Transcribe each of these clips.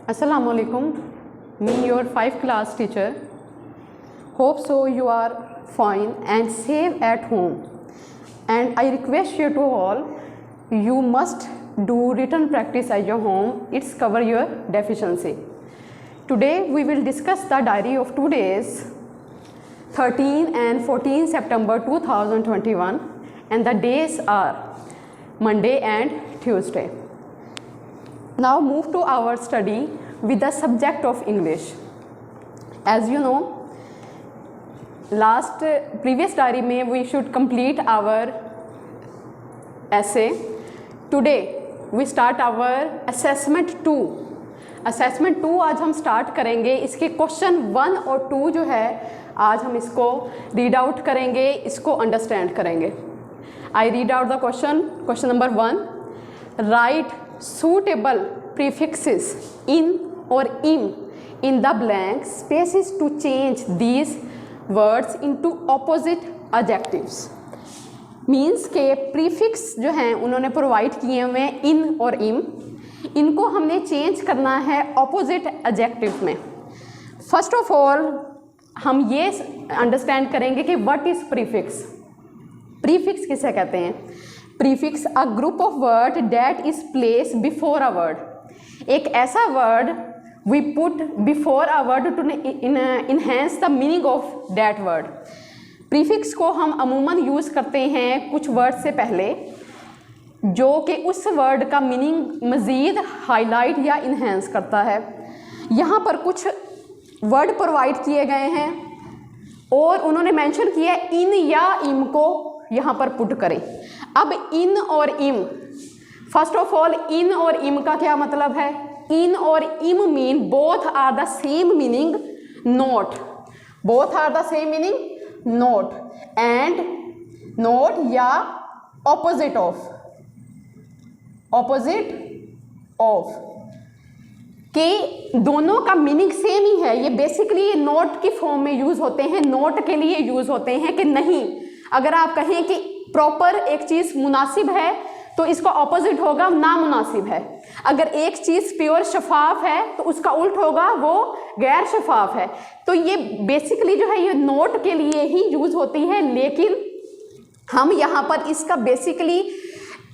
Assalamu alaikum. Me, your 5th class teacher. Hope so you are fine and safe at home. And I request you to all, you must do written practice at your home. It's cover your deficiency. Today we will discuss the diary of 2 days, 13 and 14 September 2021, and the days are Monday and Tuesday. Now move to our study with the subject of English. As you know, previous diary में we should complete our essay. Today we start our assessment 2. Assessment 2 आज हम start करेंगे. इसके question 1 और 2 जो है आज हम इसको read out करेंगे, इसको understand करेंगे. I read out the question number 1. Write suitable prefixes in or in the blank spaces to change these words into opposite adjectives. Means के प्रीफिक्स जो हैं उन्होंने प्रोवाइड किए हुए हैं इन और इनको हमने चेंज करना है ऑपोजिट एडजेक्टिव में. फर्स्ट ऑफ ऑल हम ये अंडरस्टैंड करेंगे कि व्हाट इज प्रीफिक्स. प्रीफिक्स किसे कहते हैं? Prefix a group of word that is place before a word. एक ऐसा word we put before a word to enhance the meaning of that word. Prefix को हम अमूमन यूज़ करते हैं कुछ वर्ड से पहले जो कि उस वर्ड का मीनिंग मज़ीद हाईलाइट या इन्हेंस करता है. यहाँ पर कुछ वर्ड प्रोवाइड किए गए हैं और उन्होंने मेंशन किया इन या इम को यहाँ पर पुट करें. अब इन और इम, फर्स्ट ऑफ ऑल इन और इम का क्या मतलब है? इन और im mean both are the same meaning not. Both are the same meaning not and not या ऑपोजिट ऑफ. ऑपोजिट ऑफ के दोनों का मीनिंग सेम ही है. ये बेसिकली ये नोट की फॉर्म में यूज होते हैं, नोट के लिए यूज होते हैं कि नहीं. अगर आप कहें कि प्रॉपर एक चीज़ मुनासिब है तो इसका ऑपोजिट होगा नामुनासिब है. अगर एक चीज़ प्योर शफाफ है तो उसका उल्ट होगा वो गैर शफाफ है. तो ये बेसिकली जो है ये नोट के लिए ही यूज़ होती है. लेकिन हम यहाँ पर इसका बेसिकली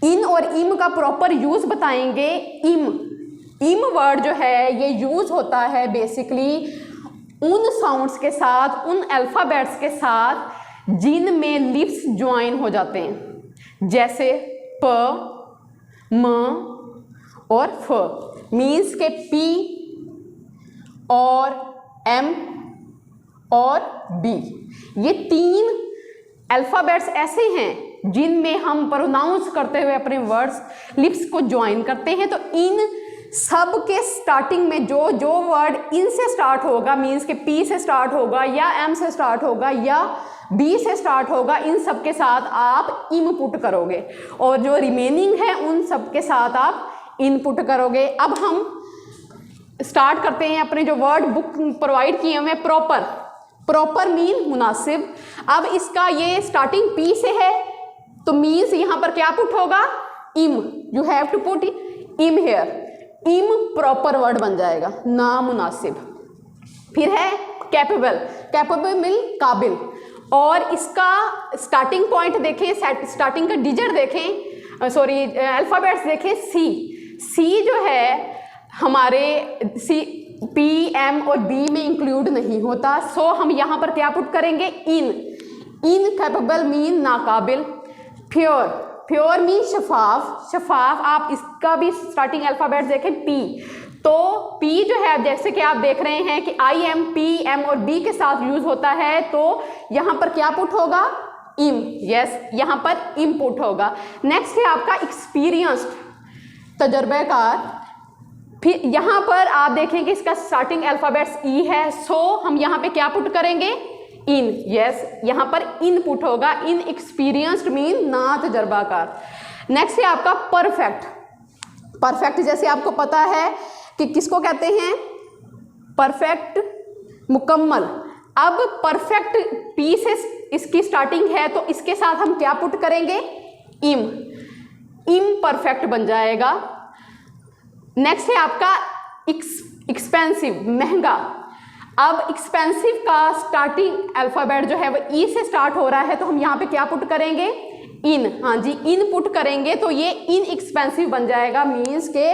इन और इम का प्रॉपर यूज़ बताएंगे. इम वर्ड जो है ये यूज़ होता है बेसिकली उन साउंड्स के साथ, उन अल्फ़ाबेट्स के साथ जिनमें लिप्स ज्वाइन हो जाते हैं, जैसे प, म और फ. मीन्स के पी और एम और बी, ये 3 अल्फ़ाबेट्स ऐसे हैं जिनमें हम प्रोनाउंस करते हुए अपने वर्ड्स लिप्स को ज्वाइन करते हैं. तो इन सब के स्टार्टिंग में जो वर्ड इन से स्टार्ट होगा, मीन्स के पी से स्टार्ट होगा या एम से स्टार्ट होगा या बी से स्टार्ट होगा, इन सब के साथ आप इम पुट करोगे और जो रिमेनिंग है उन सब के साथ आप इनपुट करोगे. अब हम स्टार्ट करते हैं अपने जो वर्ड बुक प्रोवाइड किए हुए. प्रॉपर मीन मुनासिब. अब इसका ये स्टार्टिंग पी से है तो मीन्स यहाँ पर क्या पुट होगा? इम. यू हैव टू पुट इम हेयर. इम प्रॉपर वर्ड बन जाएगा, ना मुनासिब. फिर है कैपेबल मीन काबिल. और इसका स्टार्टिंग पॉइंट देखें, स्टार्टिंग का डिजिट देखें, सॉरी अल्फ़ाबेट्स देखें. सी जो है हमारे सी पी एम और बी में इंक्लूड नहीं होता. सो हम यहाँ पर क्या पुट करेंगे? इन कैपेबल मीन नाकाबिल. प्योर मीन शफाफ. आप इसका भी स्टार्टिंग अल्फ़ाबेट्स देखें पी. तो P जो है जैसे कि आप देख रहे हैं कि आई एम, पी, एम और बी के साथ यूज होता है तो यहाँ पर क्या पुट होगा? इम. यस, यहाँ पर इम पुट होगा. नेक्स्ट है आपका एक्सपीरियंस्ड, तजर्बेकार. फिर यहाँ पर आप देखें कि इसका स्टार्टिंग अल्फ़ाबेट्स ई है. सो हम यहाँ पे क्या पुट करेंगे? इन. यस, यहाँ पर इन पुट होगा. इन एक्सपीरियंस्ड मीन ना तजर्बाकार. नेक्स्ट है आपका परफेक्ट. जैसे आपको पता है कि किसको कहते हैं? परफेक्ट, मुकम्मल. अब परफेक्ट पी से इसकी स्टार्टिंग है तो इसके साथ हम क्या पुट करेंगे? इम परफेक्ट बन जाएगा. नेक्स्ट है आपका एक्सपेंसिव महंगा। अब एक्सपेंसिव का स्टार्टिंग अल्फ़ाबेट जो है वो ई से स्टार्ट हो रहा है, तो हम यहाँ पे क्या पुट करेंगे, इन, हाँ जी इन पुट करेंगे तो ये इन एक्सपेंसिव बन जाएगा, मीन्स के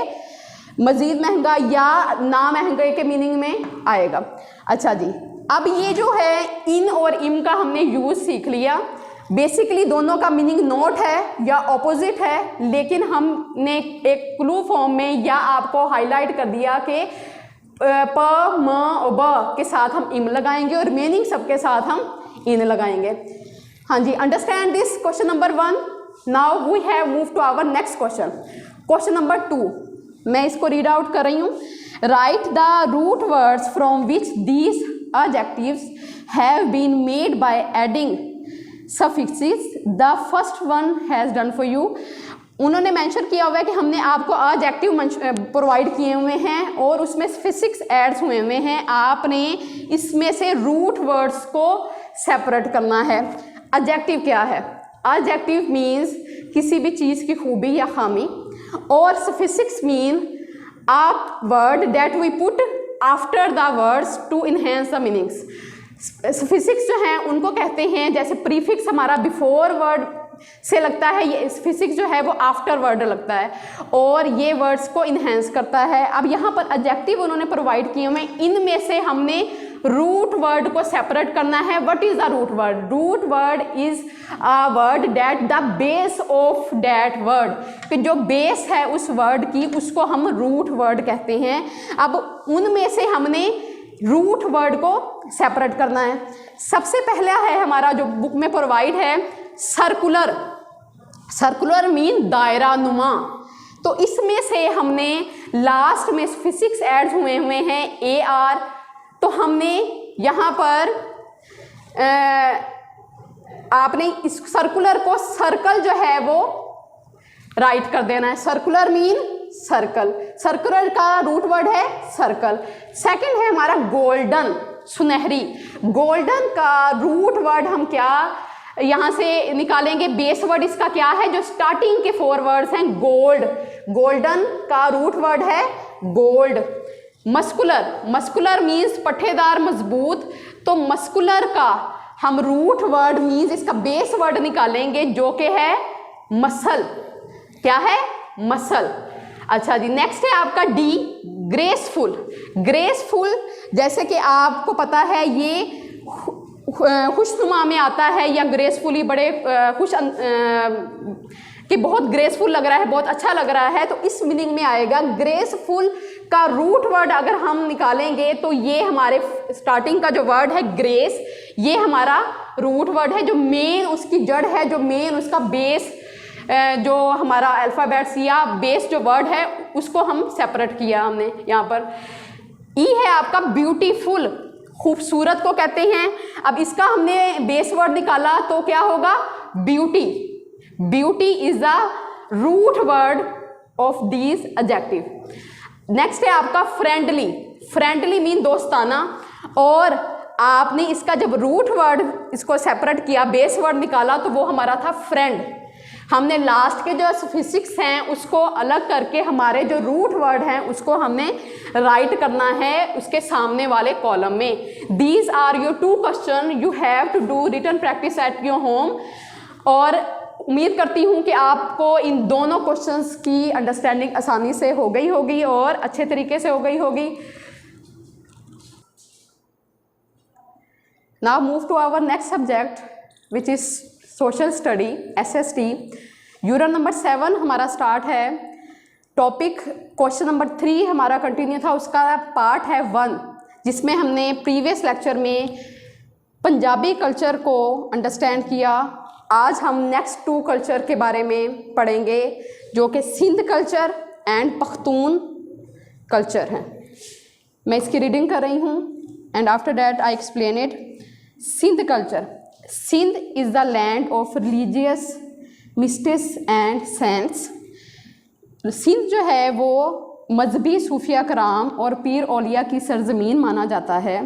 मज़ीद महंगा या ना महंगे के मीनिंग में आएगा। अच्छा जी, अब ये जो है इन और इम का हमने यूज़ सीख लिया। बेसिकली दोनों का मीनिंग नॉट है या ऑपोजिट है, लेकिन हमने एक क्लू फॉर्म में या आपको हाईलाइट कर दिया कि प म और ब के साथ हम इम लगाएंगे और मीनिंग सबके साथ हम इन लगाएंगे। हाँ जी, understand this question number 1। Now we have move to our next question, question number 2। मैं इसको रीड आउट कर रही हूँ। Write the root words from which these adjectives have been made by adding suffixes, the first one has done for you. उन्होंने mention किया हुआ है कि हमने आपको एडजेक्टिव प्रोवाइड किए हुए हैं और उसमें सफिक्स ऐड्स हुए हुए हैं, आपने इसमें से रूट वर्ड्स को सेपरेट करना है। एडजेक्टिव क्या है? एडजेक्टिव मीन्स किसी भी चीज़ की खूबी या खामी, और suffix mean a word that we put after the words to enhance the meanings. Suffix जो हैं उनको कहते हैं, जैसे प्रीफिक्स हमारा बिफोर वर्ड से लगता है, ये सफिक्स जो है वो आफ्टर वर्ड लगता है और ये वर्ड्स को इन्हेंस करता है। अब यहाँ पर एडजेक्टिव उन्होंने प्रोवाइड किए हुए हैं, इनमें से हमने रूट वर्ड को सेपरेट करना है। What is the root word? Root word is a word that the base of that word, कि जो बेस है उस वर्ड की उसको हम रूट वर्ड कहते हैं। अब उनमें से हमने रूट वर्ड को सेपरेट करना है। सबसे पहला है हमारा जो बुक में प्रोवाइड है सर्कुलर। सर्कुलर मीन दायरा नुमा, तो इसमें से हमने लास्ट में फिजिक्स ऐड हुए हैं ए आर, तो हमने यहाँ पर आपने इस सर्कुलर को सर्कल जो है वो राइट कर देना है। सर्कुलर मीन सर्कल, सर्कुलर का रूट वर्ड है सर्कल। सेकंड है हमारा गोल्डन, सुनहरी। गोल्डन का रूट वर्ड हम क्या यहाँ से निकालेंगे? बेस वर्ड इसका क्या है? जो स्टार्टिंग के 4 वर्ड्स हैं गोल्ड, गोल्डन का रूट वर्ड है गोल्ड। मस्कुलर, मस्कुलर मीन्स पट्टेदार मजबूत, तो मस्कुलर का हम रूट वर्ड मीन्स इसका बेस वर्ड निकालेंगे जो कि है मसल। क्या है? मसल। अच्छा जी, नेक्स्ट है आपका डी, ग्रेसफुल। ग्रेसफुल जैसे कि आपको पता है ये खुशनुमा में आता है, या ग्रेसफुली बड़े खुश कि बहुत ग्रेसफुल लग रहा है, बहुत अच्छा लग रहा है, तो इस मीनिंग में आएगा। ग्रेसफुल का रूट वर्ड अगर हम निकालेंगे तो ये हमारे स्टार्टिंग का जो वर्ड है ग्रेस, ये हमारा रूट वर्ड है, जो मेन उसकी जड़ है, जो मेन उसका बेस, जो हमारा अल्फ़ाबेट्स या बेस जो वर्ड है उसको हम सेपरेट किया हमने यहाँ पर। ई है आपका ब्यूटीफुल, खूबसूरत को कहते हैं। अब इसका हमने बेस वर्ड निकाला तो क्या होगा? Beauty. Beauty is the root word of these adjective. Next है आपका फ्रेंडली। फ्रेंडली मीन दोस्ताना, और आपने इसका जब रूट वर्ड इसको सेपरेट किया, बेस वर्ड निकाला, तो वो हमारा था फ्रेंड। हमने लास्ट के जो सफिक्स हैं उसको अलग करके हमारे जो रूट वर्ड हैं उसको हमने राइट करना है उसके सामने वाले कॉलम में। These are your 2 question, you have to do written practice at your home. और उम्मीद करती हूँ कि आपको इन दोनों क्वेश्चंस की अंडरस्टैंडिंग आसानी से हो गई होगी और अच्छे तरीके से हो गई होगी। Now move to our next subject which is social study, SST। Unit number 7 हमारा स्टार्ट है। टॉपिक क्वेश्चन नंबर 3 हमारा कंटिन्यू था, उसका पार्ट है 1, जिसमें हमने प्रीवियस लेक्चर में पंजाबी कल्चर को अंडरस्टैंड किया। आज हम नेक्स्ट 2 कल्चर के बारे में पढ़ेंगे जो कि Sindh culture and Pakhtun culture हैं। मैं इसकी रीडिंग कर रही हूँ and after that I explain it. Sindh culture. Sindh is the land of religious mystics and saints. Sindh जो है वो मजहबी सूफिया कराम और पीर औलिया की सरजमीन माना जाता है।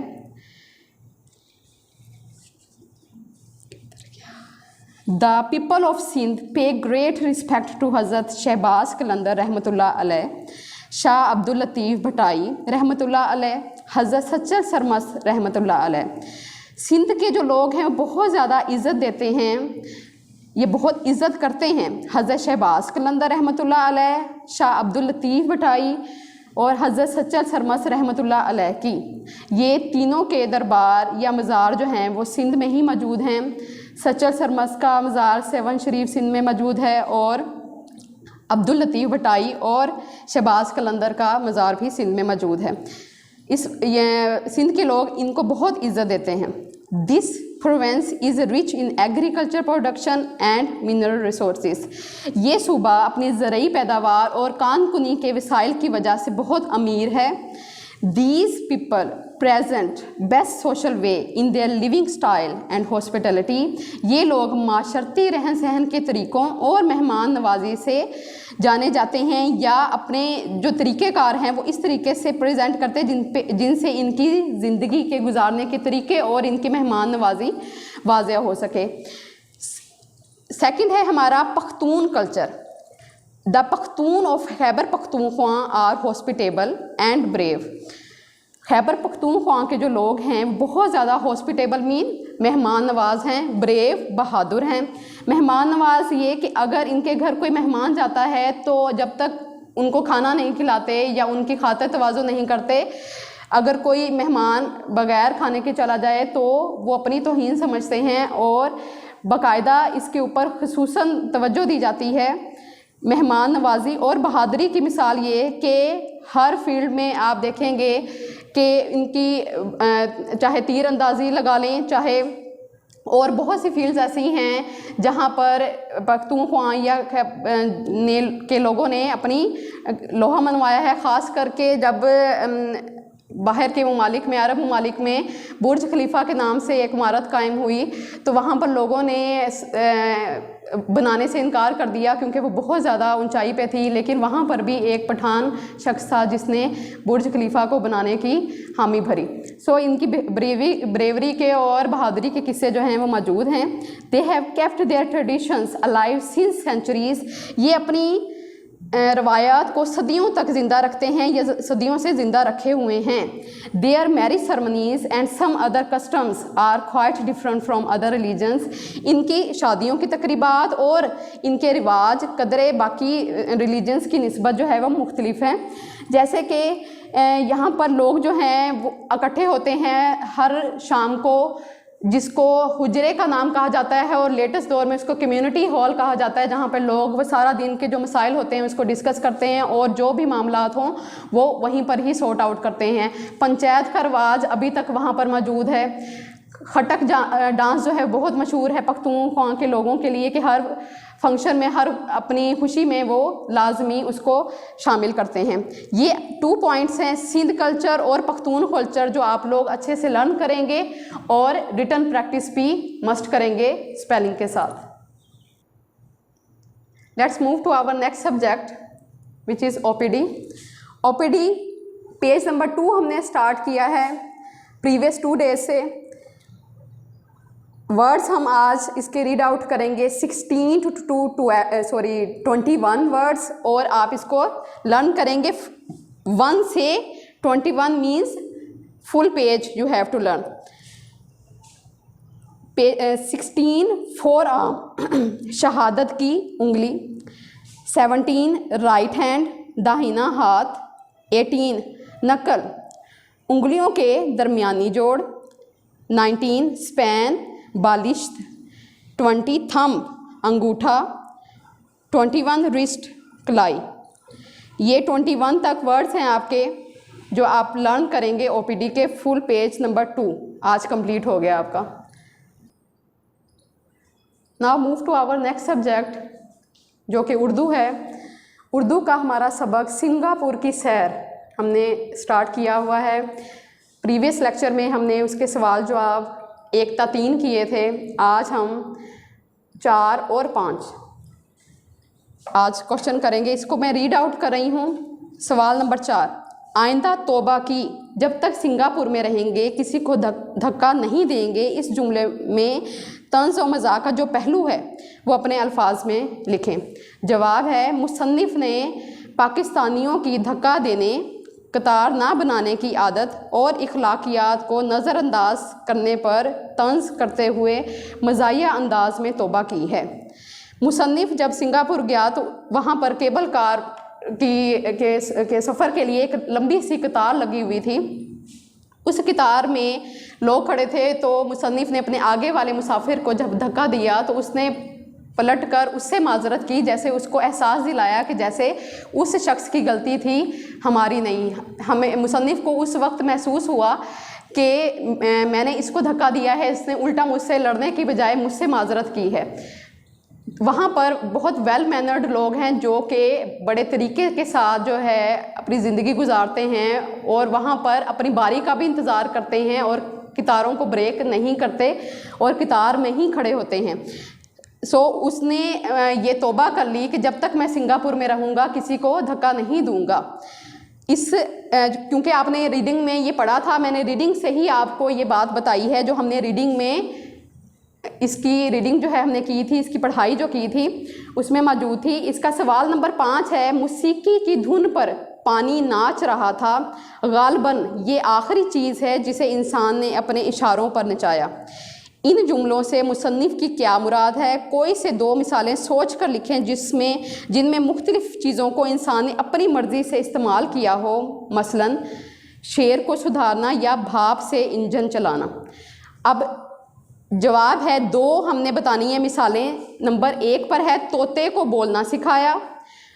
द पीपल ऑफ सिंध पे ग्रेट रिस्पेक्ट टू हज़रत शहबाज कलंदर रहमतुल्लाह अलैह। शाह अब्दुल लतीफ़ भटाई रहमतुल्लाह अलैह, हज़रत सच्चर सरमस रहमतुल्लाह अलैह। सिंध के जो लोग हैं वो बहुत ज़्यादा इज़्ज़त देते हैं, ये बहुत इज़्ज़त करते हैं हज़रत शहबाज कलंदर रहमतुल्लाह अलैह, शाह अब्दुल लतीफ़ भटाई और हज़रत सच्चर सरमस रहमतुल्लाह अलैह की। ये तीनों के दरबार या मज़ार जो हैं वो सिंध में ही मौजूद हैं। सच्चर सरमस का मज़ार सेवन शरीफ सिंध में मौजूद है और अब्दुल लतीफ़ भटाई और शहबाज कलंदर का मज़ार भी सिंध में मौजूद है। ये सिंध के लोग इनको बहुत इज़्ज़त देते हैं। This province is rich in agriculture production and mineral resources. ये सूबा अपनी ज़रूरी पैदावार और कानकुनी के वसाइल की वजह से बहुत अमीर है। These people present best social way in their living style and hospitality। ये लोग माशरती रहन सहन के तरीक़ों और मेहमान नवाजी से जाने जाते हैं या अपने जो तरीक़ेकार हैं वो इस तरीके से प्रेजेंट करते हैं जिनसे इनकी ज़िंदगी के गुजारने के तरीके और इनकी मेहमान नवाजी वाज़ेह हो सके। सेकंड है हमारा Pakhtun culture. The Pakhtun of Khyber Pakhtunkhwa are hospitable and brave. Khyber Pakhtunkhwa के जो लोग हैं बहुत ज़्यादा हॉस्पिटेबल मीन मेहमान नवाज हैं, ब्रेव बहादुर हैं। मेहमान नवाज ये कि अगर इनके घर कोई मेहमान जाता है तो जब तक उनको खाना नहीं खिलाते या उनकी खातिर तवाज़ो नहीं करते, अगर कोई मेहमान बग़ैर खाने के चला जाए तो वो अपनी तौहीन समझते हैं और बाकायदा इसके ऊपर खुसूसन तवज्जो दी जाती है। मेहमान नवाजी और बहादुरी की मिसाल ये कि हर फील्ड में आप देखेंगे कि इनकी चाहे तीर अंदाज़ी लगा लें, चाहे और बहुत सी फील्ड्स ऐसी हैं जहाँ पर पख्तूनख्वा या के लोगों ने अपनी लोहा मनवाया है। ख़ास करके जब बाहर के ममालिक में, अरब ममालिक में बुर्ज खलीफा के नाम से एक इमारत कायम हुई तो वहाँ पर लोगों ने बनाने से इनकार कर दिया क्योंकि वो बहुत ज़्यादा ऊंचाई पे थी। लेकिन वहाँ पर भी एक पठान शख्स था जिसने बुर्ज खलीफा को बनाने की हामी भरी। सो इनकी ब्रेवरी के और बहादुरी के किस्से जो हैं वो मौजूद हैं। They have kept their traditions alive since centuries. ये अपनी रवायात को सदियों तक ज़िंदा रखते हैं या सदियों से ज़िंदा रखे हुए हैं। Their marriage ceremonies and some other customs are quite different from other religions. इनकी शादियों की तकरीबात और इनके रिवाज कदरे बाकी रिलीजन्स की निस्बत जो है वो मुख्तलिफ हैं। जैसे कि यहाँ पर लोग जो हैं वो इकट्ठे होते हैं हर शाम को, जिसको हुजरे का नाम कहा जाता है और लेटेस्ट दौर में उसको कम्युनिटी हॉल कहा जाता है, जहाँ पर लोग वो सारा दिन के जो मसाइल होते हैं उसको डिस्कस करते हैं और जो भी मामलात हों वो वहीं पर ही सॉर्ट आउट करते हैं। पंचायत का रवाज अभी तक वहाँ पर मौजूद है। खटक डांस जो है बहुत मशहूर है पख्तूनख्वा के लोगों के लिए कि हर फंक्शन में, हर अपनी खुशी में वो लाजमी उसको शामिल करते हैं। ये 2 पॉइंट्स हैं, सिंध कल्चर और पख्तून कल्चर, जो आप लोग अच्छे से लर्न करेंगे और रिटन प्रैक्टिस भी मस्ट करेंगे स्पेलिंग के साथ। Let's move to our next subject which is OPD. OPD page number 2 हमने स्टार्ट किया है प्रीवियस 2 डेज से। वर्ड्स हम आज इसके रीड आउट करेंगे 16 to 21 वर्ड्स और आप इसको लर्न करेंगे 1 से 21 means full page you have to learn. 16 forearm शहादत की उंगली, 17 राइट हैंड दाहिना हाथ, 18 नकल उंगलियों के दरमियानी जोड़, 19 स्पैन बालिश्त, 20 थंब अंगूठा, 21 रिस्ट कलाई। ये 21 तक वर्ड्स हैं आपके जो आप लर्न करेंगे ओपीडी के फुल पेज नंबर 2 आज कंप्लीट हो गया आपका। Now move to our next subject जो कि उर्दू है। उर्दू का हमारा सबक सिंगापुर की सैर हमने स्टार्ट किया हुआ है। प्रीवियस लेक्चर में हमने उसके सवाल जवाब 1 ता 3 किए थे। आज हम 4 और 5 आज क्वेश्चन करेंगे। इसको मैं रीड आउट कर रही हूँ। सवाल नंबर 4, आइंदा तौबा की जब तक सिंगापुर में रहेंगे किसी को धक्का नहीं देंगे। इस जुमले में तंज और मजाक का जो पहलू है वो अपने अल्फाज में लिखें। जवाब है मुसन्निफ ने पाकिस्तानियों की धक्का देने, कतार ना बनाने की आदत और इखलाकियात को नज़रअंदाज करने पर तंज करते हुए मज़ाहिया अंदाज में तौबा की है। मुसन्निफ़ जब सिंगापुर गया तो वहाँ पर केबल कार के सफ़र के लिए एक लंबी सी कतार लगी हुई थी। उस कतार में लोग खड़े थे, तो मुसन्निफ़ ने अपने आगे वाले मुसाफिर को जब धक्का दिया तो उसने पलटकर उससे माजरत की, जैसे उसको एहसास दिलाया कि जैसे उस शख्स की गलती थी, हमारी नहीं। हमें मुसन्निफ़ को उस वक्त महसूस हुआ कि मैंने इसको धक्का दिया है, इसने उल्टा मुझसे लड़ने की बजाय मुझसे माजरत की है। वहाँ पर बहुत वेल मैनर्ड लोग हैं जो कि बड़े तरीके के साथ जो है अपनी ज़िंदगी गुजारते हैं और वहाँ पर अपनी बारी का भी इंतज़ार करते हैं और कतारों को ब्रेक नहीं करते और कतार में ही खड़े होते हैं। उसने ये तौबा कर ली कि जब तक मैं सिंगापुर में रहूँगा किसी को धक्का नहीं दूँगा। क्योंकि आपने रीडिंग में ये पढ़ा था, मैंने रीडिंग से ही आपको ये बात बताई है, जो हमने रीडिंग में इसकी रीडिंग जो है हमने की थी, इसकी पढ़ाई जो की थी उसमें मौजूद थी। इसका सवाल नंबर 5 है, मौसीकी की धुन पर पानी नाच रहा था, गालबन ये आखिरी चीज़ है जिसे इंसान ने अपने इशारों पर नचाया। इन जुमलों से मुसन्निफ़ की क्या मुराद है? कोई से 2 मिसालें सोच कर लिखें जिनमें मुख्तलिफ़ चीज़ों को इंसान ने अपनी मर्ज़ी से इस्तेमाल किया हो, मसलन शेर को सुधारना या भाप से इंजन चलाना। अब जवाब है 2 हमने बतानी है मिसालें। नंबर 1 पर है तोते को बोलना सिखाया,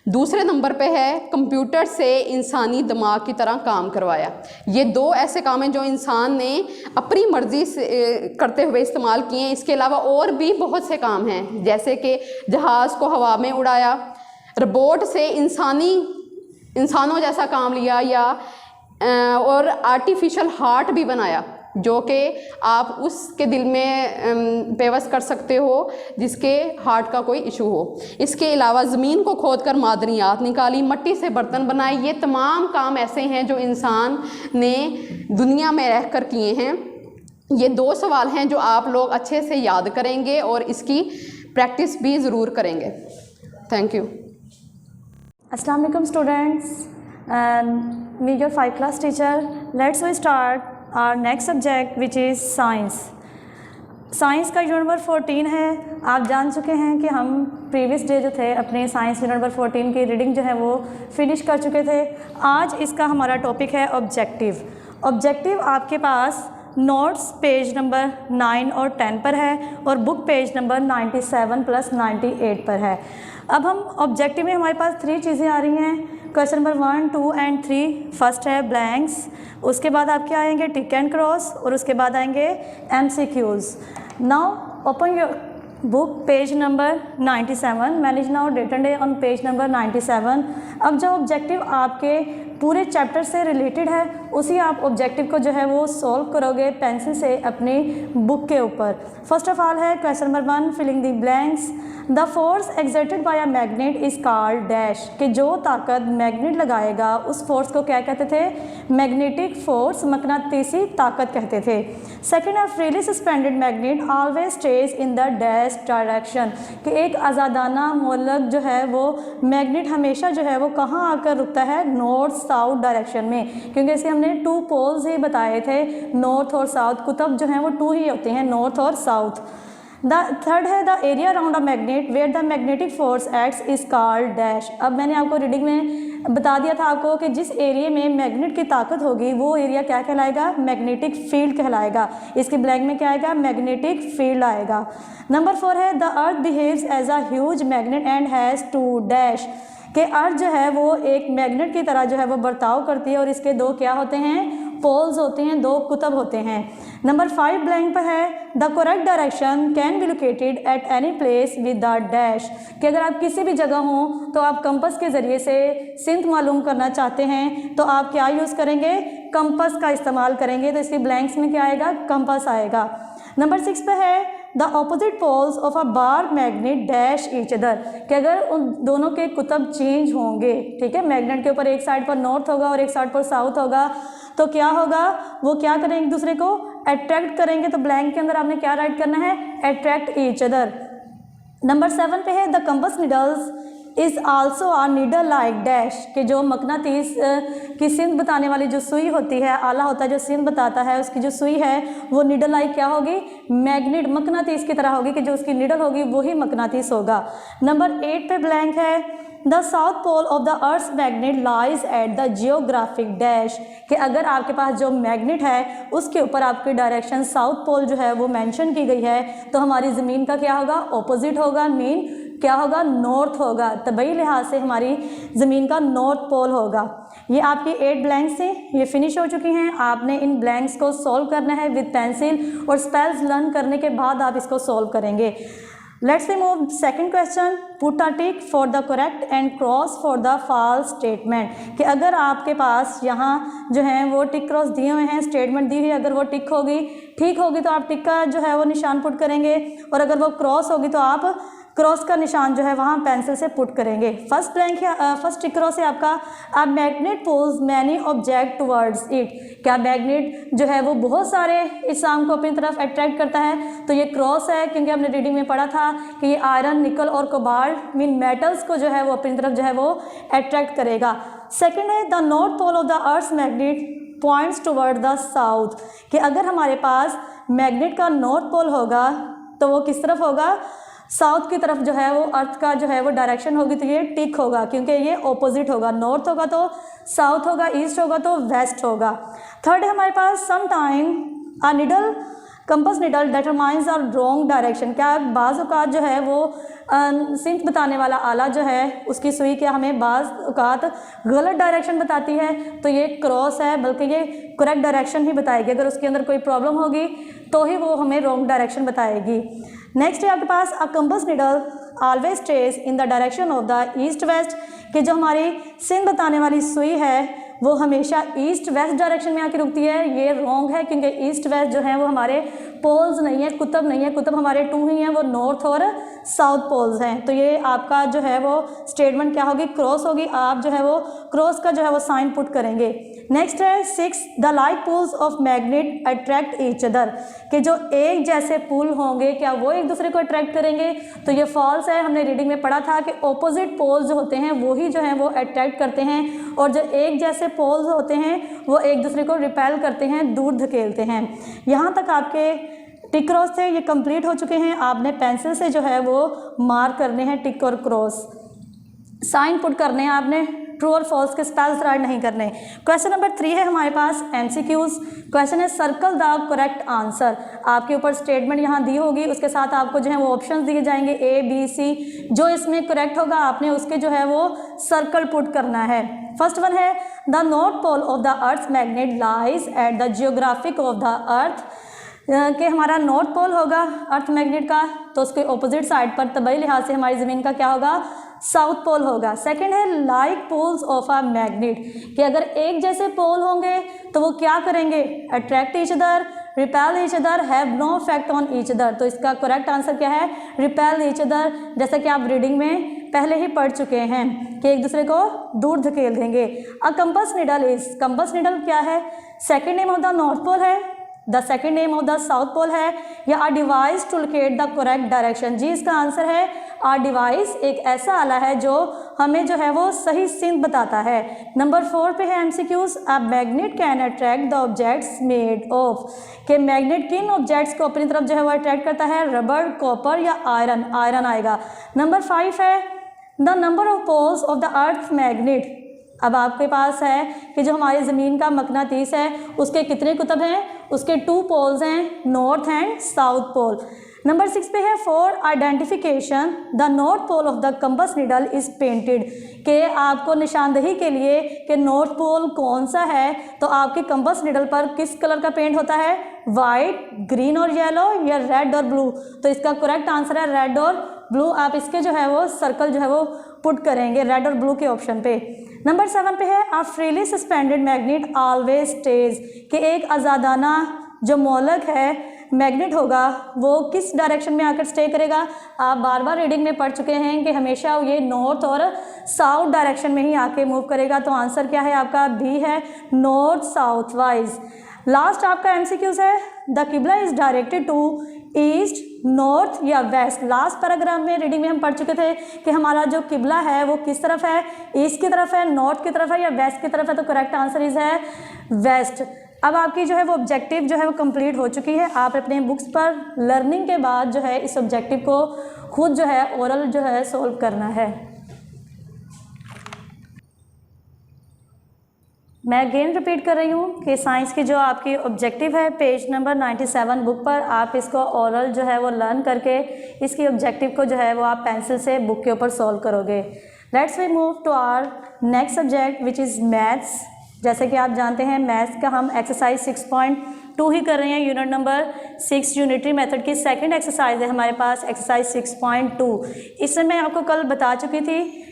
दूसरे नंबर पे है कंप्यूटर से इंसानी दिमाग की तरह काम करवाया। ये 2 ऐसे काम हैं जो इंसान ने अपनी मर्ज़ी से करते हुए इस्तेमाल किए हैं। इसके अलावा और भी बहुत से काम हैं, जैसे कि जहाज़ को हवा में उड़ाया, रोबोट से इंसानों जैसा काम लिया, या और आर्टिफिशियल हार्ट भी बनाया जो कि आप उसके दिल में पेवस कर सकते हो जिसके हार्ट का कोई इशू हो। इसके अलावा ज़मीन को खोदकर मादनियात निकाली, मिट्टी से बर्तन बनाए। ये तमाम काम ऐसे हैं जो इंसान ने दुनिया में रह कर किए हैं। ये 2 सवाल हैं जो आप लोग अच्छे से याद करेंगे और इसकी प्रैक्टिस भी ज़रूर करेंगे। Thank you. अस्सलाम वालेकुम students, me your 5th class teacher. Let's we start our next subject which is science। Science का यूनिट नंबर 14 है। आप जान चुके हैं कि हम प्रीवियस डे जो थे अपने साइंस यूनिट नंबर 14 की रीडिंग जो है वो फिनिश कर चुके थे। आज इसका हमारा टॉपिक है ऑब्जेक्टिव। ऑब्जेक्टिव आपके पास नोट्स पेज नंबर 9 और 10 पर है और बुक पेज नंबर 97 + 98 पर है। अब हम ऑब्जेक्टिव में हमारे पास 3 चीज़ें आ रही हैं। Question number 1, 2 and 3। फर्स्ट है ब्लैंक्स, उसके बाद आपके आएंगे टिक एंड क्रॉस और उसके बाद आएंगे MCQs। Now open your book page number 97। Manage now date and day on page number 97। अब जो ऑब्जेक्टिव आपके पूरे चैप्टर से रिलेटेड है उसी आप ऑब्जेक्टिव को जो है वो सॉल्व करोगे पेंसिल से अपनी बुक के ऊपर। फर्स्ट ऑफ ऑल है question number 1, filling the blanks. The force exerted by a magnet is called dash, कि जो ताकत मैग्नेट लगाएगा उस फोर्स को क्या कहते थे? मैग्नेटिक फोर्स, मकनातीसी ताकत कहते थे। सेकेंड है freely suspended magnet always stays in the dash direction, कि एक आज़ादाना मोलक जो है वो मैग्नेट हमेशा जो है वो कहाँ आकर रुकता है? नॉर्थ साउथ डायरेक्शन में, क्योंकि इसे हमने 2 पोल्स ही बताए थे, नॉर्थ और साउथ। कुतब जो हैं वो 2 ही होते हैं, नॉर्थ और साउथ। द थर्ड है the area around a magnet where the magnetic force acts is called dash. अब मैंने आपको रीडिंग में बता दिया था आपको कि जिस एरिया में मैग्नेट की ताकत होगी वो एरिया क्या कहलाएगा? मैग्नेटिक फील्ड कहलाएगा। इसके ब्लैंक में क्या आएगा? मैग्नेटिक फील्ड आएगा। नंबर 4 है the earth behaves as a huge magnet and has 2 dash, कि अर्थ जो है वो एक मैग्नेट की तरह जो है वो बर्ताव करती है और इसके 2 क्या होते हैं? पोल्स होते हैं, 2 कुतब होते हैं। नंबर 5 ब्लैंक पर है the correct direction can be located at any place with the dash, कि अगर आप किसी भी जगह हों तो आप कंपस के ज़रिए से सिंध मालूम करना चाहते हैं तो आप क्या यूज़ करेंगे? कंपस का इस्तेमाल करेंगे। तो इसके ब्लैंक्स में क्या आएगा? कंपस आएगा। नंबर 6 पे है the opposite poles of a bar magnet dash each other, कि अगर उन दोनों के कुतब चेंज होंगे, ठीक है, मैग्नेट के ऊपर एक साइड पर नॉर्थ होगा और एक साइड पर साउथ होगा, तो क्या होगा? वो क्या करेंगे? एक दूसरे को अट्रैक्ट करेंगे। तो ब्लैंक के अंदर आपने क्या राइट करना है? Attract each other. नंबर 7 पे है the compass needles is also a needle like dash, कि जो मकनातीस की सिंध बताने वाली जो सुई होती है, आला होता है जो सिंध बताता है, उसकी जो सुई है वो नीडल लाइक क्या होगी, मैग्नेट, मकनातीस की तरह होगी, कि जो उसकी नीडल होगी वही मकनातीस होगा। नंबर 8 पे ब्लैंक है, the south pole of the earth magnet lies at the geographic dash, कि अगर आपके पास जो मैग्नेट है उसके ऊपर आपकी डायरेक्शन साउथ पोल जो है वो मेंशन की गई है, तो हमारी ज़मीन का क्या होगा, ऑपोजिट होगा, मीन क्या होगा, नॉर्थ होगा। तबई लिहाज से हमारी ज़मीन का नॉर्थ पोल होगा। ये आपकी 8 ब्लैंक्स हैं, ये फिनिश हो चुकी हैं। आपने इन ब्लैंक्स को सॉल्व करना है विद पेंसिल, और स्पेल्स लर्न करने के बाद आप इसको सॉल्व करेंगे। Let's we move second question, put a tick for the correct and cross for the false statement, कि अगर आपके पास यहाँ जो है वो टिक क्रॉस दिए हुए हैं, स्टेटमेंट दी हुई है, अगर वो टिक होगी, ठीक होगी तो आप टिक का जो है वो निशान पुट करेंगे, और अगर वो क्रॉस होगी तो आप क्रॉस का निशान जो है वहाँ पेंसिल से पुट करेंगे। फर्स्ट ब्लैंक है, फर्स्ट टिक क्रॉस है आपका, a magnet pulls many object towards it, क्या मैग्नेट जो है वो बहुत सारे इस साम को अपनी तरफ अट्रैक्ट करता है, तो ये क्रॉस है, क्योंकि हमने रीडिंग में पढ़ा था कि ये आयरन, निकल और कोबाल्ट मीन मेटल्स को जो है वो अपनी तरफ जो है वो अट्रैक्ट करेगा। सेकेंड है, the north pole of the earth magnet points toward the south, कि अगर हमारे पास मैग्नेट का नॉर्थ पोल होगा तो वो किस तरफ होगा, साउथ की तरफ जो है वो अर्थ का जो है वो डायरेक्शन होगी, तो ये टिक होगा, क्योंकि ये ऑपोजिट होगा, नॉर्थ होगा तो साउथ होगा, ईस्ट होगा तो वेस्ट होगा। थर्ड है हमारे पास, some time a needle compass needle determines the wrong direction, क्या बाज़ औक़ात जो है वो सिंथ बताने वाला आला जो है उसकी सुई क्या हमें बाज़ औक़ात गलत डायरेक्शन बताती है, तो ये क्रॉस है, बल्कि ये करेक्ट डायरेक्शन ही बताएगी। अगर उसके अंदर कोई प्रॉब्लम होगी तो ही वो हमें रॉन्ग डायरेक्शन बताएगी। नेक्स्ट है आपके पास, a compass needle always stays in the direction of the east west, कि जो हमारी सिंध बताने वाली सुई है वो हमेशा ईस्ट वेस्ट डायरेक्शन में आके रुकती है। ये रॉन्ग है, क्योंकि ईस्ट वेस्ट जो है वो हमारे पोल्स नहीं है, कुतुब नहीं है, कुतुब हमारे 2 ही हैं, वो नॉर्थ और साउथ पोल्स हैं। तो ये आपका जो है वो स्टेटमेंट क्या होगी, क्रॉस होगी। आप जो है वो क्रॉस का जो है वो साइन पुट करेंगे। नेक्स्ट है 6, the like poles of magnet attract each other, कि जो एक जैसे पुल होंगे क्या वो एक दूसरे को अट्रैक्ट करेंगे, तो ये फॉल्स है। हमने रीडिंग में पढ़ा था कि ऑपोजिट पोल्स जो होते हैं वही जो हैं वो अट्रैक्ट करते हैं, और जो एक जैसे पोल्स होते हैं वो एक दूसरे को रिपेल करते हैं, दूर धकेलते हैं। यहाँ तक आपके टिक क्रॉस थे, ये कंप्लीट हो चुके हैं। आपने पेंसिल से जो है वो मार्क करने हैं टिक और क्रॉस, साइन पुट करने हैं आपने, ट्रू और फॉल्स के स्पेल्स राइट नहीं करने। क्वेश्चन नंबर 3 है हमारे पास MCQs। क्वेश्चन है सर्कल द करेक्ट आंसर, आपके ऊपर स्टेटमेंट यहाँ दी होगी, उसके साथ आपको जो है वो ऑप्शंस दिए जाएंगे A B C, जो इसमें करेक्ट होगा आपने उसके जो है वो सर्कल पुट करना है। फर्स्ट वन है, the north pole of the earth magnet lies at the geographic of the earth, कि हमारा नॉर्थ पोल होगा अर्थ मैग्नेट का, तो उसके ऑपोजिट साइड पर तबई लिहाज से हमारी ज़मीन का क्या होगा, साउथ पोल होगा। सेकंड है like poles of a magnet, कि अगर एक जैसे पोल होंगे तो वो क्या करेंगे, attract each other, repel each other, have no effect on each other, तो इसका करेक्ट आंसर क्या है, रिपेल ईच अदर, जैसा कि आप रीडिंग में पहले ही पढ़ चुके हैं कि एक दूसरे को दूर धकेल देंगे। A compass needle is, compass needle क्या है, second name of the north pole है, the second name of the south pole है, या a device to locate the correct direction. जी इसका आंसर है आ डिवाइस, एक ऐसा आला है जो हमें जो है वो सही सिंध बताता है। नंबर 4 पे है MCQs, a magnet can attract the objects made of, कि मैग्नेट किन ऑब्जेक्ट्स को अपनी तरफ जो है वो अट्रैक्ट करता है, रबर, कॉपर या आयरन, आयरन आएगा। नंबर 5 है the number of poles of the earth magnet, अब आपके पास है कि जो हमारी ज़मीन का मकनातीस है उसके कितने कुतब हैं, उसके 2 पोल्स हैं, north and south pole. Number 6 पे है for identification the north pole of the compass needle is painted, कि आपको निशानदही के लिए कि नॉर्थ पोल कौन सा है, तो आपके कंपास नीडल पर किस कलर का पेंट होता है, वाइट, ग्रीन और येलो, या रेड और ब्लू, तो इसका करेक्ट आंसर है रेड और ब्लू। आप इसके जो है वो सर्कल जो है वो पुट करेंगे रेड और ब्लू के ऑप्शन पे। नंबर 7 पे है a freely suspended magnet always stage, कि एक आज़ादाना जो मोलक है मैग्नेट होगा वो किस डायरेक्शन में आकर स्टे करेगा। आप बार बार रीडिंग में पढ़ चुके हैं कि हमेशा ये नॉर्थ और साउथ डायरेक्शन में ही आके मूव करेगा, तो आंसर क्या है आपका बी है, नॉर्थ साउथ वाइज। लास्ट आपका MCQs है the qibla is directed to east north या वेस्ट। लास्ट पैराग्राफ में रीडिंग में हम पढ़ चुके थे कि हमारा जो किबला है वो किस तरफ है, ईस्ट की तरफ है, नॉर्थ की तरफ है या वेस्ट की तरफ है। तो करेक्ट आंसर इज है वेस्ट। अब आपकी जो है वो ऑब्जेक्टिव जो है वो कंप्लीट हो चुकी है। आप अपने बुक्स पर लर्निंग के बाद जो है इस ऑब्जेक्टिव को खुद जो है ओरल जो है सोल्व करना है। मैं अगेन रिपीट कर रही हूँ कि साइंस की जो आपकी ऑब्जेक्टिव है पेज नंबर 97 बुक पर, आप इसको ओरल जो है वो लर्न करके इसकी ऑब्जेक्टिव को जो है वो आप पेंसिल से बुक के ऊपर सॉल्व करोगे। Let's we move to our next subject which is maths. जैसे कि आप जानते हैं मैथ्स का हम एक्सरसाइज 6.2 ही कर रहे हैं, यूनिट नंबर 6 यूनिटरी मेथड की सेकंड एक्सरसाइज है हमारे पास, एक्सरसाइज 6.2। इसमें मैं आपको कल बता चुकी थी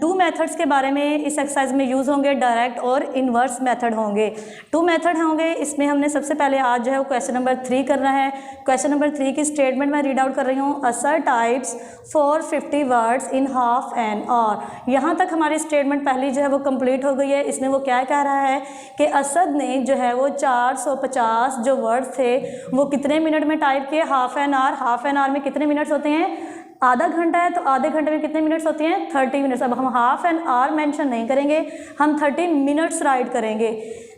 टू मेथड्स के बारे में। इस एक्सरसाइज में यूज़ होंगे डायरेक्ट और इन्वर्स मेथड होंगे। टू मेथड होंगे। इसमें हमने सबसे पहले आज जो है वो क्वेश्चन नंबर 3 करना है। क्वेश्चन नंबर 3 की स्टेटमेंट मैं रीड आउट कर रही हूँ। असर types 450 words in half an hour. यहाँ तक हमारी स्टेटमेंट पहली जो है वो कंप्लीट हो गई है। इसमें वो क्या कह रहा है कि असद ने जो है वो 450 जो वर्ड्स थे वो कितने मिनट में टाइप किए, half an hour. Half an hour में कितने मिनट्स होते हैं, आधा घंटा है, तो आधे घंटे में कितने मिनट्स होते हैं, 30 मिनट्स। अब हम हाफ एन आवर मेंशन नहीं करेंगे, हम 30 मिनट्स राइट करेंगे।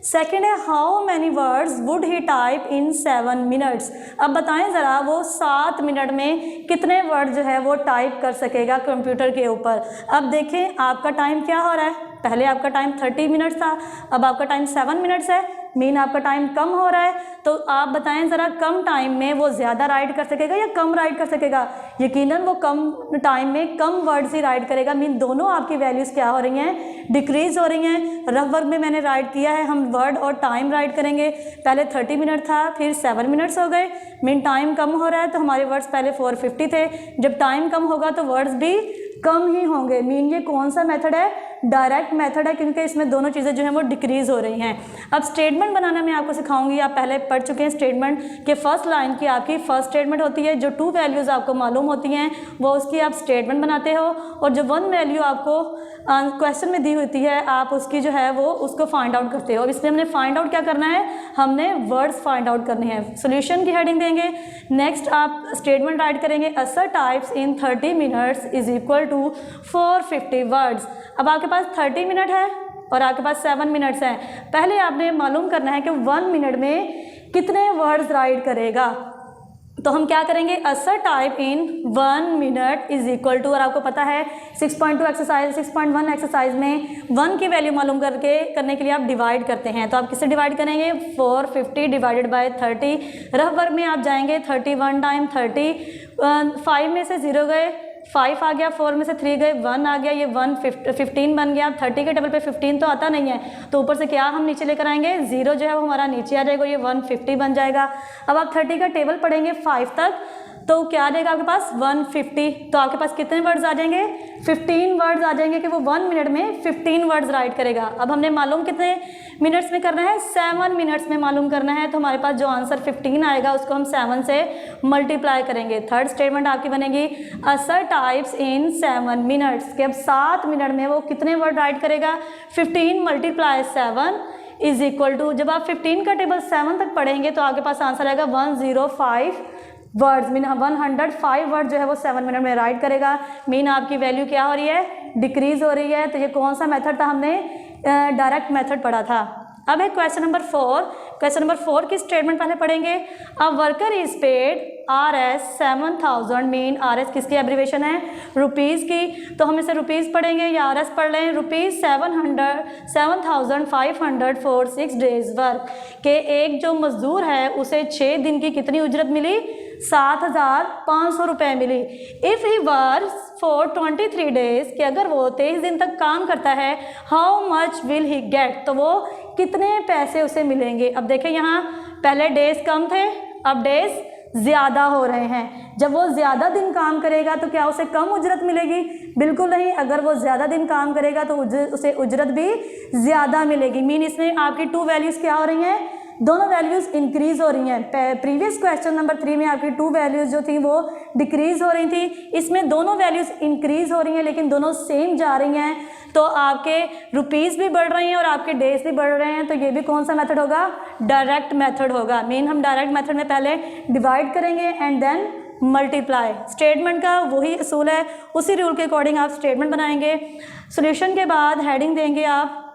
सेकेंड है how many words would he type in 7 minutes. अब बताएं ज़रा वो 7 मिनट में कितने वर्ड जो है वो टाइप कर सकेगा कंप्यूटर के ऊपर। अब देखें आपका टाइम क्या हो रहा है, पहले आपका टाइम 30 मिनट्स था, अब आपका टाइम 7 मिनट्स है, मीन आपका टाइम कम हो रहा है। तो आप बताएं ज़रा कम टाइम में वो ज़्यादा राइट कर सकेगा या कम राइट कर सकेगा। यकीनन वो कम टाइम में कम वर्ड्स ही राइट करेगा। मीन दोनों आपकी वैल्यूज़ क्या हो रही हैं, डिक्रीज़ हो रही हैं। रफ वर्क में मैंने राइट किया है, हम वर्ड और टाइम राइट करेंगे। पहले 30 मिनट था, फिर 7 मिनट्स हो गए। मीन टाइम कम हो रहा है तो हमारे वर्ड्स पहले 450 थे। जब टाइम कम होगा तो वर्ड्स भी कम ही होंगे। मीन ये कौन सा मेथड है, डायरेक्ट मेथड है, क्योंकि इसमें दोनों चीज़ें जो हैं वो डिक्रीज़ हो रही हैं। अब स्टेटमेंट बनाना मैं आपको सिखाऊंगी। आप पहले पढ़ चुके हैं स्टेटमेंट के फर्स्ट लाइन की आपकी फर्स्ट स्टेटमेंट होती है। जो 2 वैल्यूज़ आपको मालूम होती हैं वो उसकी आप स्टेटमेंट बनाते हो, और जो 1 वैल्यू आपको क्वेश्चन में दी होती है आप उसकी जो है वो उसको फाइंड आउट करते हो। इसमें हमने फाइंड आउट क्या करना है, हमने वर्ड्स फाइंड आउट करने हैं। सोल्यूशन की हेडिंग देंगे। नेक्स्ट आप स्टेटमेंट राइट करेंगे, Asar types in 30 minutes is equal to 450 words. अब आपके पास 30 मिनट है और आपके पास 7 मिनट्स हैं। पहले आपने मालूम करना है कि 1 मिनट में कितने वर्ड्स राइट करेगा। तो हम क्या करेंगे, Asar type in 1 minute is equal to, और आपको पता है 6.2 एक्सरसाइज 6.1 एक्सरसाइज में 1 की वैल्यू मालूम करने के लिए आप डिवाइड करते हैं। तो आप किससे डिवाइड करेंगे, 450 डिवाइडेड बाय 30। रफ वर्क में आप जाएंगे 31 टाइम 30, 5 में से 0 गए, 5 आ गया, 4 में से 3 गए, 1 आ गया, ये 15 बन गया। 30 के टेबल पे 15 तो आता नहीं है, तो ऊपर से क्या हम नीचे लेकर आएंगे, 0 जो है वो हमारा नीचे आ जाएगा, ये 150 बन जाएगा। अब आप 30 का टेबल पढ़ेंगे 5 तक, तो क्या आ जाएगा आपके पास 150। तो आपके पास कितने वर्ड्स आ जाएंगे, 15 वर्ड्स आ जाएंगे कि वो 1 मिनट में 15 वर्ड्स राइट करेगा। अब हमने मालूम कितने मिनट्स में करना है, 7 मिनट्स में मालूम करना है। तो हमारे पास जो आंसर 15 आएगा उसको हम 7 से मल्टीप्लाई करेंगे। थर्ड स्टेटमेंट आपकी बनेगी, असर टाइप्स इन 7 मिनट्स, कि अब 7 मिनट में वो कितने वर्ड राइट करेगा, 15 × 7 इज इक्वल टू, जब आप 15 का टेबल 7 तक पढ़ेंगे तो आपके पास आंसर आएगा 105 वर्ड्स। मीन 105 वर्ड जो है वो 7 मिनट में राइट करेगा। मीन आपकी वैल्यू क्या हो रही है, डिक्रीज हो रही है। तो ये कौन सा मेथड था, हमने डायरेक्ट मेथड पढ़ा था। अब है क्वेश्चन नंबर 4। क्वेश्चन नंबर 4 की स्टेटमेंट पहले पढ़ेंगे। A worker is paid RS 7000, mean RS किसकी एब्रीवेशन है, रुपीज़ की। तो हम इसे रुपीज़ पढ़ेंगे या RS पढ़ लें, ₹7,500 फॉर 6 डेज वर्क, के एक जो मजदूर है उसे 6 दिन की कितनी उजरत मिली, 7,500 रुपये मिली। If he works for 23 days, कि अगर वो 23 दिन तक काम करता है, how much will he get, तो वो कितने पैसे उसे मिलेंगे। अब देखें यहाँ पहले डेज कम थे, अब डेज ज़्यादा हो रहे हैं। जब वो ज़्यादा दिन काम करेगा तो क्या उसे कम उजरत मिलेगी, बिल्कुल नहीं। अगर वो ज़्यादा दिन काम करेगा तो उसे उजरत भी ज़्यादा मिलेगी। मीन इसमें आपकी 2 वैल्यूज़ क्या हो रही हैं, दोनों वैल्यूज़ इंक्रीज़ हो रही हैं। प्रीवियस क्वेश्चन नंबर 3 में आपकी 2 वैल्यूज़ जो थी वो डिक्रीज़ हो रही थी, इसमें दोनों वैल्यूज़ इंक्रीज़ हो रही हैं लेकिन दोनों सेम जा रही हैं। तो आपके रुपीज़ भी बढ़ रही हैं और आपके डेज भी बढ़ रहे हैं। तो ये भी कौन सा मेथड होगा, डायरेक्ट मेथड होगा। मीन हम डायरेक्ट मेथड में पहले डिवाइड करेंगे एंड देन मल्टीप्लाई। स्टेटमेंट का वही असूल है, उसी रूल के अकॉर्डिंग आप स्टेटमेंट बनाएंगे। सॉल्यूशन के बाद हेडिंग देंगे आप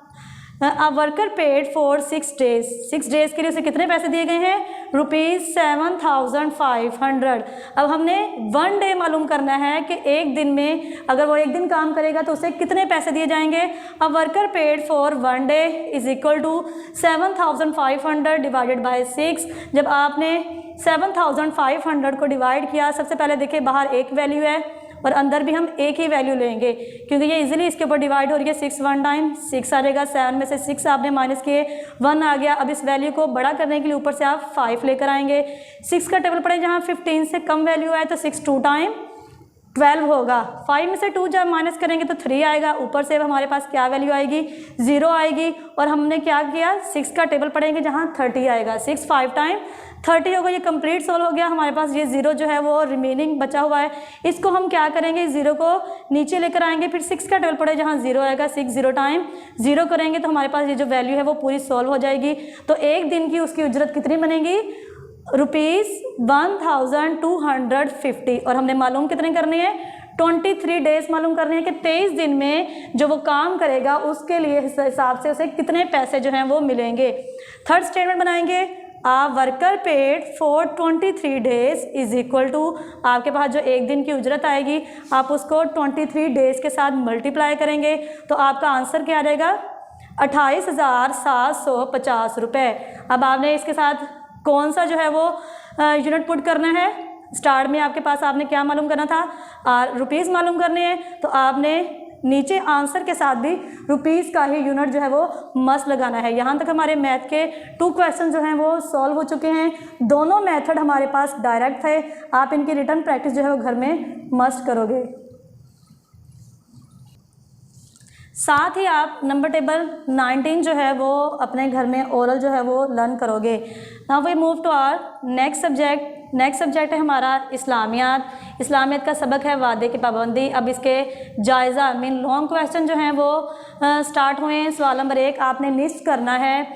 अ worker paid for 6 days. 6 days के लिए उसे कितने पैसे दिए गए हैं? ₹7,500। अब हमने 1 डे मालूम करना है कि एक दिन में अगर वो एक दिन काम करेगा तो उसे कितने पैसे दिए जाएंगे। A worker paid for 1 day is equal to 7,500 divided by 6। जब आपने 7,500 को डिवाइड किया, सबसे पहले देखिए बाहर एक वैल्यू है और अंदर भी हम एक ही वैल्यू लेंगे क्योंकि ये इजीली इसके ऊपर डिवाइड हो रही है। 6 1 टाइम 6 आ जाएगा, 7 में से 6 आपने माइनस किए, 1 आ गया। अब इस वैल्यू को बड़ा करने के लिए ऊपर से आप 5 लेकर आएंगे। 6 का टेबल पड़े जहाँ 15 से कम वैल्यू है तो 6 2 टाइम 12 होगा। 5 में से 2 जब माइनस करेंगे तो 3 आएगा। ऊपर से हमारे पास क्या वैल्यू आएगी? 0 आएगी। और हमने क्या किया, 6 का टेबल पढ़ेंगे जहाँ 30 आएगा। 6 5 टाइम 30 होगा। ये कंप्लीट सॉल्व हो गया। हमारे पास ये 0 जो है वो रिमेनिंग बचा हुआ है, इसको हम क्या करेंगे, 0 को नीचे लेकर आएंगे। फिर 6 का टेबल पड़े जहाँ 0 आएगा, 6 0 टाइम 0 करेंगे तो हमारे पास ये जो वैल्यू है वो पूरी सॉल्व हो जाएगी। तो एक दिन की उसकी उजरत कितनी बनेगी? ₹1250। और हमने मालूम कितने करनी है? 23 डेज मालूम करने हैं कि 23 दिन में जो वो काम करेगा उसके लिए हिसाब से उसे कितने पैसे जो हैं वो मिलेंगे। थर्ड स्टेटमेंट बनाएंगे, a worker paid for 23 days is equal to, आपके पास जो एक दिन की उजरत आएगी आप उसको 23 डेज के साथ मल्टीप्लाई करेंगे तो आपका आंसर क्या आ जाएगा? 28,750 रुपये। अब आपने इसके साथ कौन सा जो है वो यूनिट पुट करना है? स्टार्ट में आपके पास आपने क्या मालूम करना था? रुपीज़ मालूम करने हैं, तो आपने नीचे आंसर के साथ भी रुपीज़ का ही यूनिट जो है वो मस्ट लगाना है। यहाँ तक हमारे मैथ के 2 क्वेश्चन जो हैं वो सॉल्व हो चुके हैं। दोनों मेथड हमारे पास डायरेक्ट थे। आप इनकी रिटर्न प्रैक्टिस जो है वो घर में मस्ट करोगे। साथ ही आप नंबर टेबल 19 जो है वो अपने घर में ओरल जो है वो लर्न करोगे। Now we move to our next subject. Next subject है हमारा इस्लामियात। इस्लामियात का सबक है वादे की पाबंदी। अब इसके जायज़ा मीन लॉन्ग क्वेश्चन जो हैं वो स्टार्ट हुए हैं। सवाल नंबर 1 आपने लिस्ट करना है।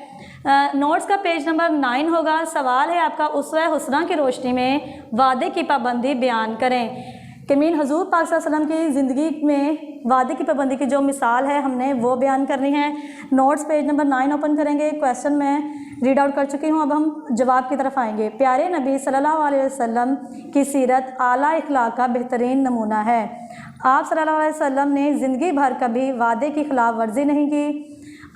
नोट्स का पेज नंबर 9 होगा। सवाल है आपका, उसवा हुस्ना की रोशनी में वादे की पाबंदी बयान करें। कि मीन हजूर पाक सल्लल्लाहु अलैहि वसल्लम की ज़िंदगी में वादे की पाबंदी की जो मिसाल है हमने वो बयान करनी है। नोट्स पेज नंबर 9 ओपन करेंगे। क्वेश्चन मैं रीड आउट कर चुकी हूँ, अब हम जवाब की तरफ आएंगे। प्यारे नबी सल्लल्लाहु अलैहि वसल्लम की सीरत आला इखलाक का बेहतरीन नमूना है। आप सल्लल्लाहु अलैहि वसल्लम ने ज़िंदगी भर कभी वादे की खिलाफ वर्जी नहीं की।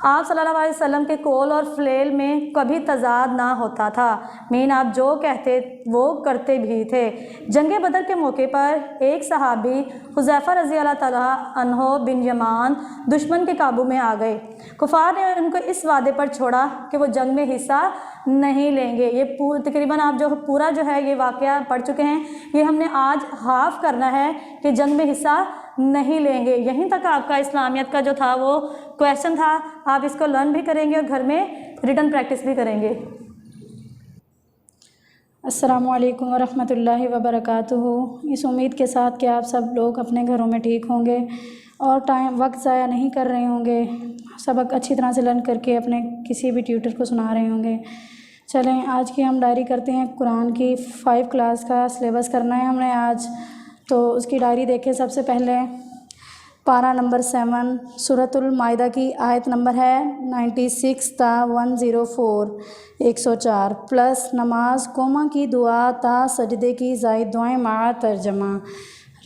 आप सल्लल्लाहु अलैहि वसल्लम के कौल और फ़ेल में कभी तज़ाद ना होता था। मीन आप जो कहते वो करते भी थे। जंग बदर के मौके पर एक सहाबी हुज़ैफ़ा रज़ी अल्लाह तआला अन्हो बिन यमान दुश्मन के काबू में आ गए। कुफ़ार ने उनको इस वादे पर छोड़ा कि वो जंग में हिस्सा नहीं लेंगे। ये तकरीबन आप जो पूरा जो है ये वाक़या पढ़ चुके हैं। ये हमने आज हाफ़ करना है कि जंग में हिस्सा नहीं लेंगे। यहीं तक आपका इस्लामियत का जो था वो क्वेश्चन था। आप इसको लर्न भी करेंगे और घर में रिटर्न प्रैक्टिस भी करेंगे। अस्सलामु अलैकुम वरहमतुल्लाहि वबरकातुहू। इस उम्मीद के साथ कि आप सब लोग अपने घरों में ठीक होंगे और वक्त ज़ाया नहीं कर रहे होंगे, सबक अच्छी तरह से लर्न करके अपने किसी भी ट्यूटर को सुना रहे होंगे। चलें आज की हम डायरी करते हैं। कुरान की 5 क्लास का सिलेबस करना है हमने आज, तो उसकी डायरी देखें। सबसे पहले पारा नंबर 7 सूरतुल माइदा की आयत नंबर है 96 ता 104 104 प्लस नमाज कोमा की दुआ ता सजदे की ज़ायद दुआएं मा तर्जमा।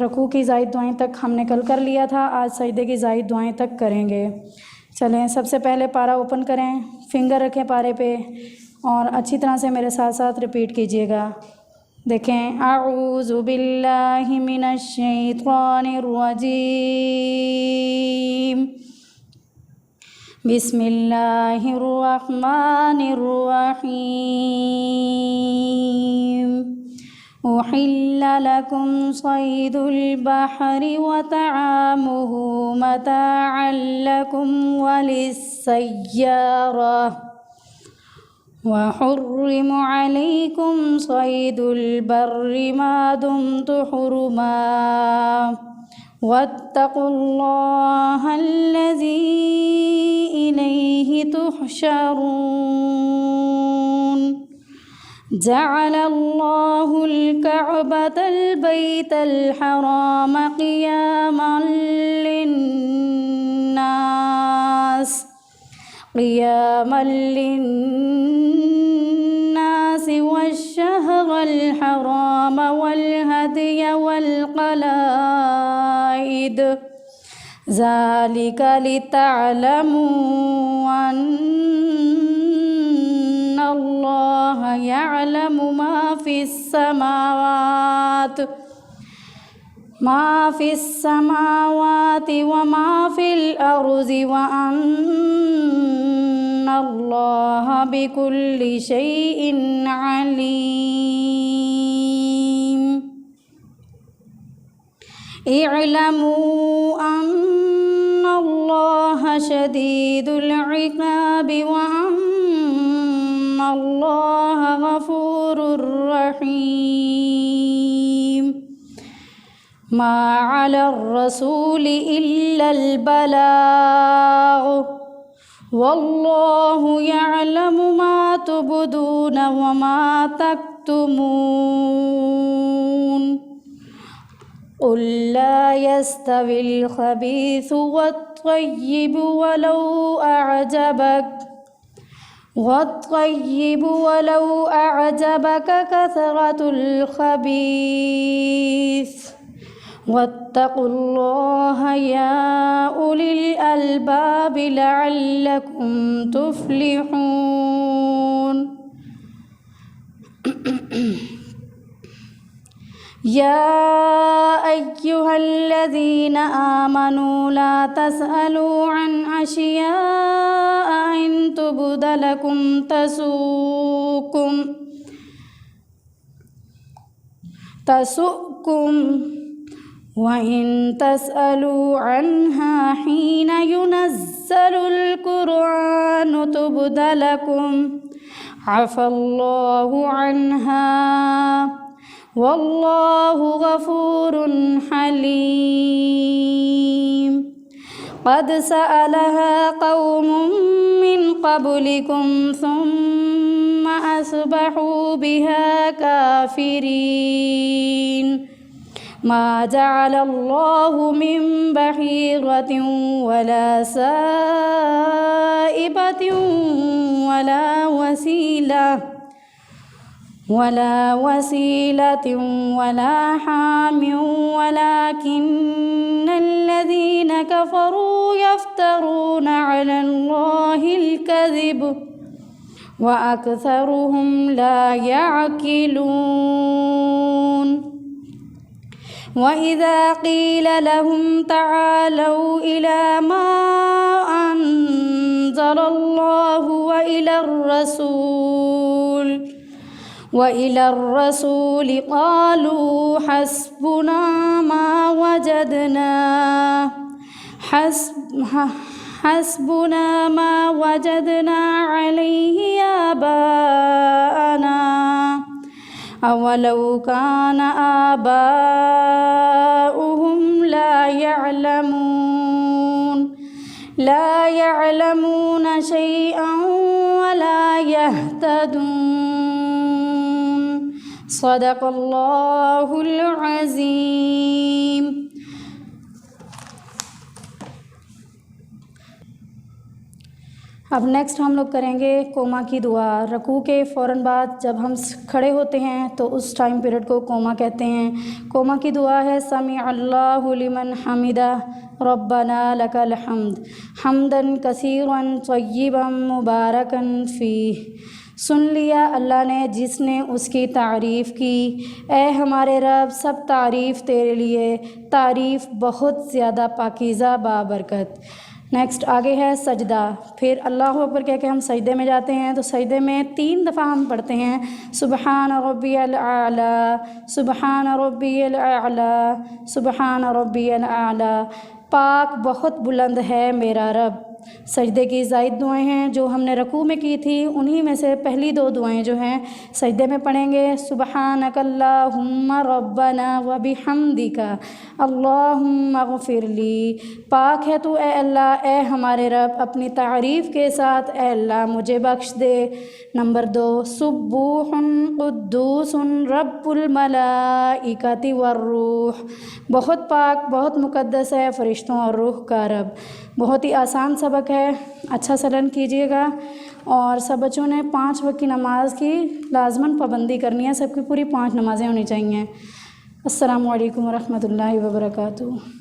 रकू की ज़ायद दुआएं तक हमने कल कर लिया था, आज सजदे की ज़ायद दुआएं तक करेंगे। चलें सबसे पहले पारा ओपन करें, फिंगर रखें पारे पे और अच्छी तरह से मेरे साथ साथ रिपीट कीजिएगा। देखें, आऊज़ु बिल्लाहि मिनश शैतानिर रजीम, बिस्मिल्लाहिर रहमानिर रहीम। उहिल्ला लकुम सैदुल बहरि व तआमुहु मताअन लकुम वलिस्सय्यारा वहुर्रिम अलैकुम सैदुल बर्रि मा दुमतु हुरुमा वत्तकुल्लाहल्लज़ी इलैहि तुहशरून जअलल्लाहुल कअबतल बैतल हराम क़ियामल लिन्नास वश्शहरल हराम वल हदिय वल क़लाइद ज़ालिका लितअलमू अन्नल्लाह यअलमु मा फ़िस्समावाति व मा फ़िल अर्ज़ि व अन्नल्लाह बिकुल्लि शैइन अलीम। इअलमू अन्नल्लाह शदीदुल इक़ाबि व अन्नल्लाह गफ़ूरुर रहीम। मा अलर रसूलि इल्लल बलाग़ वल्लाहु यअलमु मा तुबदून व मा तक्तुमून। क़ुल ला यस्तविल ख़बीथु वत्तय्यिबु वलौ अअजबक कसरतुल ख़बीथ वत्तक़ुल्लाह या उलिल अलबाबि लअल्लकुम तुफ़्लिहून। या अय्युहल्लज़ीना आमनू ला तसअलू अन अशियाअ इन तुबद लकुम तसुकुम व इन तसअलू अन्हा हीन युनज़्ज़लुल कुरआनु तुबद लकुम अफ़ल्लाहु अन्हा वल्लाहु गफ़ूरुन हलीम। क़द सअलहा क़ौमुम मिन क़ब्लिकुम सुम्मा अस्बहू बिहा काफ़िरीन। मा जअलल्लाहु मिन बहीरतिन वला साइबतिन वला वसीलतिन वला हामिन वलाकिन्नल्लज़ीन कफ़रू यफ़्तरून अलल्लाहिल कज़िब व अक्सरुहुम ला यअक़िलून। व इज़ा क़ील लहुम तआलौ इला मा अंज़लल्लाहु व इलर रसूल क़ालू हस्बुना मा वजदना अलैहि आबाअना अवलौ कान आबाउहुम ला यअलमून शैअन वला यहतदून। सदक़ल्लाहुल अज़ीम। अब नेक्स्ट हम लोग करेंगे कोमा की दुआ। रकू के फ़ौरन बाद जब हम खड़े होते हैं तो उस टाइम पीरियड को कोमा कहते हैं। कोमा की दुआ है समी अल्लाहु लिमन हमिदा रब्बना लकल हम्द हम्दन कसीरन तय्यिबन मुबारकन फ़ीह। सुन लिया अल्लाह ने जिसने उसकी तारीफ़ की, ए हमारे रब सब तारीफ़ तेरे लिए, तारीफ़ बहुत ज़्यादा पाकीज़ा बाबरकत। नेक्स्ट आगे है सजदा। फिर अल्लाह अकबर कह के हम सजदे में जाते हैं तो सजदे में 3 दफ़ा हम पढ़ते हैं सुबहान रब्बियल आला, सुबहान रब्बियल आला, सुबहान रब्बियल आला। पाक बहुत बुलंद है मेरा रब, सजदे की ज़ायद दुआएं हैं जो हमने रकू में की थी, उन्हीं में से पहली 2 दुआएं जो हैं सजदे में पढ़ेंगे। सुबहानकल्लाहुम्मा रब्बना व बिहम्दिका अल्लाहुम्मा गफिरली। पाक है तू ए अल्लाह, ए हमारे रब, अपनी तारीफ़ के साथ ए अल्लाह मुझे बख्श दे। नंबर 2, सुब्बूहुन कुद्दूसुन रब्बुल मलाइकति वर्रूह। बहुत पाक, बहुत मुक़द्दस है फ़रिश्तों और रूह का रब। बहुत ही आसान सबक है, अच्छा सा लर्न कीजिएगा। और सब बच्चों ने 5 वक्त की नमाज की लाज़मन पाबंदी करनी है, सबकी पूरी 5 नमाज़ें होनी चाहिए। अस्सलामु अलैकुम व रहमतुल्लाहि व बरकातुहू।